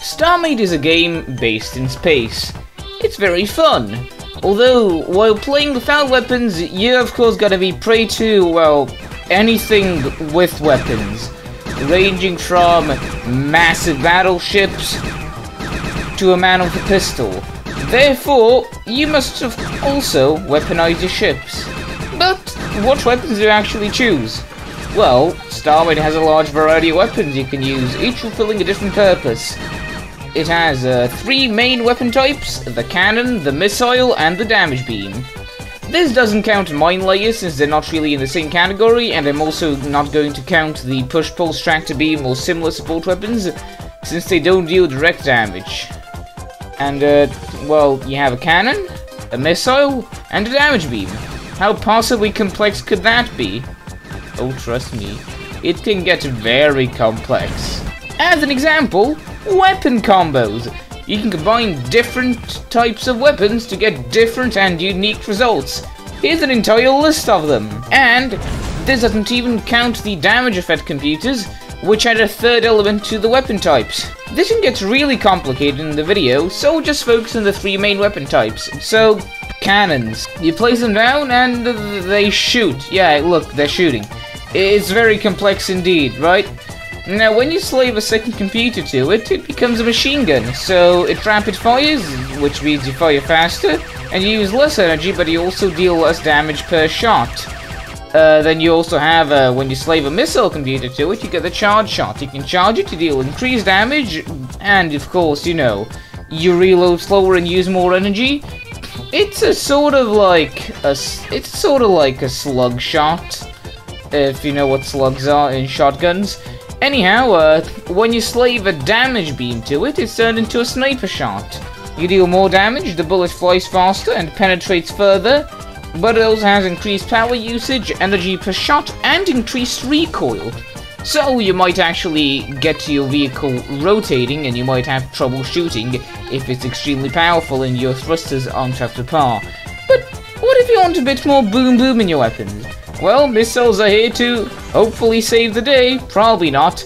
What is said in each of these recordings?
Starmade is a game based in space. It's very fun. Although, while playing without weapons, you of course gotta be prey to, well, anything with weapons. Ranging from massive battleships to a man with a pistol. Therefore, you must have also weaponize your ships. But what weapons do you actually choose? Well, Starmade has a large variety of weapons you can use, each fulfilling a different purpose. It has 3 main weapon types: the cannon, the missile, and the damage beam. This doesn't count mine layers since they're not really in the same category, and I'm also not going to count the push-pull tractor beam or similar support weapons since they don't deal direct damage. And well, you have a cannon, a missile, and a damage beam. How possibly complex could that be? Oh, trust me, it can get very complex. As an example, weapon combos. You can combine different types of weapons to get different and unique results. Here's an entire list of them. And this doesn't even count the damage effect computers, which add a third element to the weapon types. This can get really complicated in the video, so we'll just focus on the 3 main weapon types. So, cannons. You place them down and they shoot. Yeah, look, they're shooting. It's very complex indeed, right? Now, when you slave a second computer to it, it becomes a machine gun. So, it rapid fires, which means you fire faster, and you use less energy, but you also deal less damage per shot. Then you also have, when you slave a missile computer to it, you get the charge shot. You can charge it to deal increased damage, and of course, you know, you reload slower and use more energy. It's a sort of like a slug shot, if you know what slugs are in shotguns. Anyhow, when you slave a damage beam to it, it's turned into a sniper shot. You deal more damage, the bullet flies faster and penetrates further, but it also has increased power usage, energy per shot, and increased recoil. So you might actually get your vehicle rotating and you might have trouble shooting if it's extremely powerful and your thrusters aren't up to par. But what if you want a bit more boom boom in your weapons? Well, missiles are here to hopefully save the day. Probably not.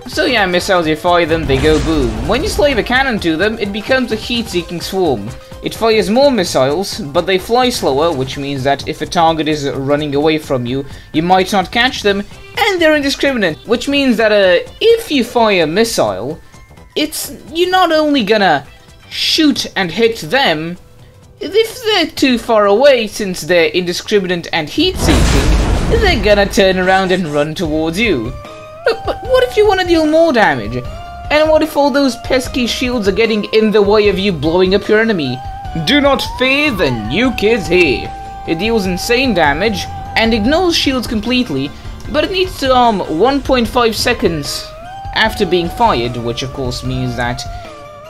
So yeah, missiles, you fire them, they go boom. When you slave a cannon to them, it becomes a heat-seeking swarm. It fires more missiles, but they fly slower, which means that if a target is running away from you, you might not catch them, and they're indiscriminate. Which means that if you fire a missile, you're not only gonna shoot and hit them. If they're too far away, since they're indiscriminate and heat-seeking, they're gonna turn around and run towards you. But what if you want to deal more damage? And what if all those pesky shields are getting in the way of you blowing up your enemy? Do not fear, the nuke is here. It deals insane damage and ignores shields completely, but it needs to 1.5 seconds after being fired, which of course means that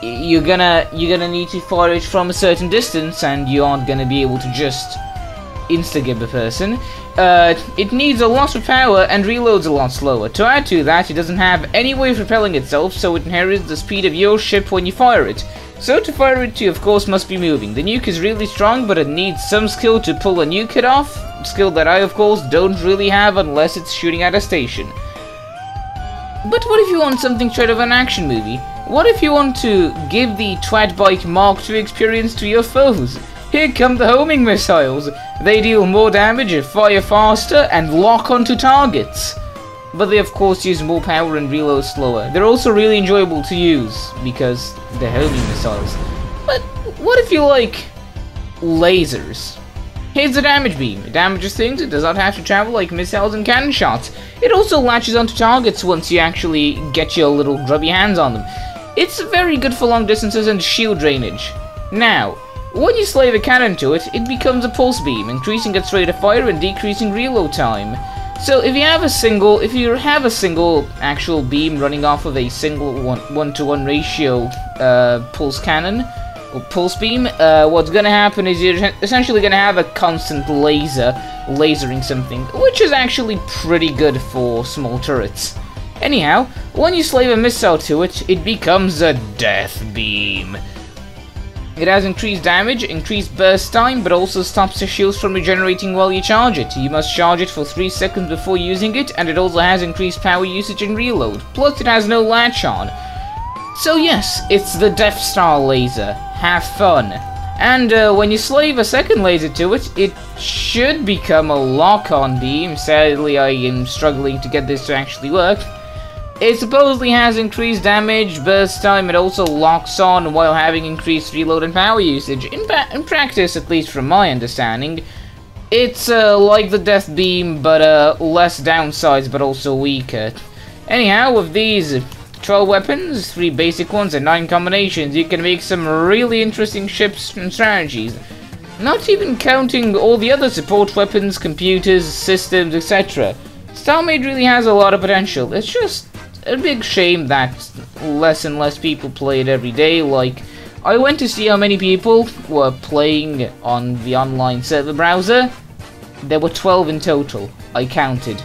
you're gonna need to fire it from a certain distance, and you aren't gonna be able to just insta-gib a person. It needs a lot of power and reloads a lot slower. To add to that, it doesn't have any way of repelling itself, so it inherits the speed of your ship when you fire it. So to fire it, you of course must be moving. The nuke is really strong, but it needs some skill to pull a nuke hit off. Skill that I of course don't really have unless it's shooting at a station. But what if you want something straight of an action movie? What if you want to give the Twat Bike Mark II experience to your foes? Here come the homing missiles. They deal more damage, fire faster, and lock onto targets. But they of course use more power and reload slower. They're also really enjoyable to use because they're homing missiles. But what if you like lasers? Here's the damage beam. It damages things, it does not have to travel like missiles and cannon shots. It also latches onto targets once you actually get your little grubby hands on them. It's very good for long distances and shield drainage. Now, when you slave a cannon to it, it becomes a pulse beam, increasing its rate of fire and decreasing reload time. So if you have a single actual beam running off of a single 1-to-1 ratio pulse cannon, or pulse beam, what's gonna happen is you're essentially gonna have a constant laser lasering something, which is actually pretty good for small turrets. Anyhow, when you slave a missile to it, it becomes a death beam. It has increased damage, increased burst time, but also stops the shields from regenerating while you charge it. You must charge it for 3 seconds before using it, and it also has increased power usage and reload. Plus, it has no latch on. So yes, it's the Death Star laser. Have fun. And when you slave a second laser to it, it should become a lock-on beam. Sadly, I am struggling to get this to actually work. It supposedly has increased damage, burst time, it also locks on while having increased reload and power usage. In practice, at least from my understanding, it's like the Death Beam, but less downsides, but also weaker. Anyhow, with these 12 weapons, 3 basic ones, and 9 combinations, you can make some really interesting ships and strategies. Not even counting all the other support weapons, computers, systems, etc. Starmade really has a lot of potential. It's just a big shame that less and less people play it every day. Like, I went to see how many people were playing on the online server browser. There were 12 in total, I counted,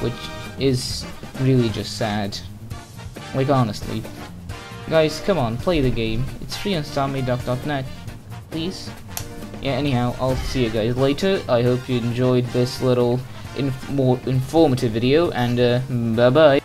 which is really just sad. Like, honestly. Guys, come on, play the game. It's free on starmade.net. Please? Yeah, anyhow, I'll see you guys later. I hope you enjoyed this little more informative video, and bye-bye.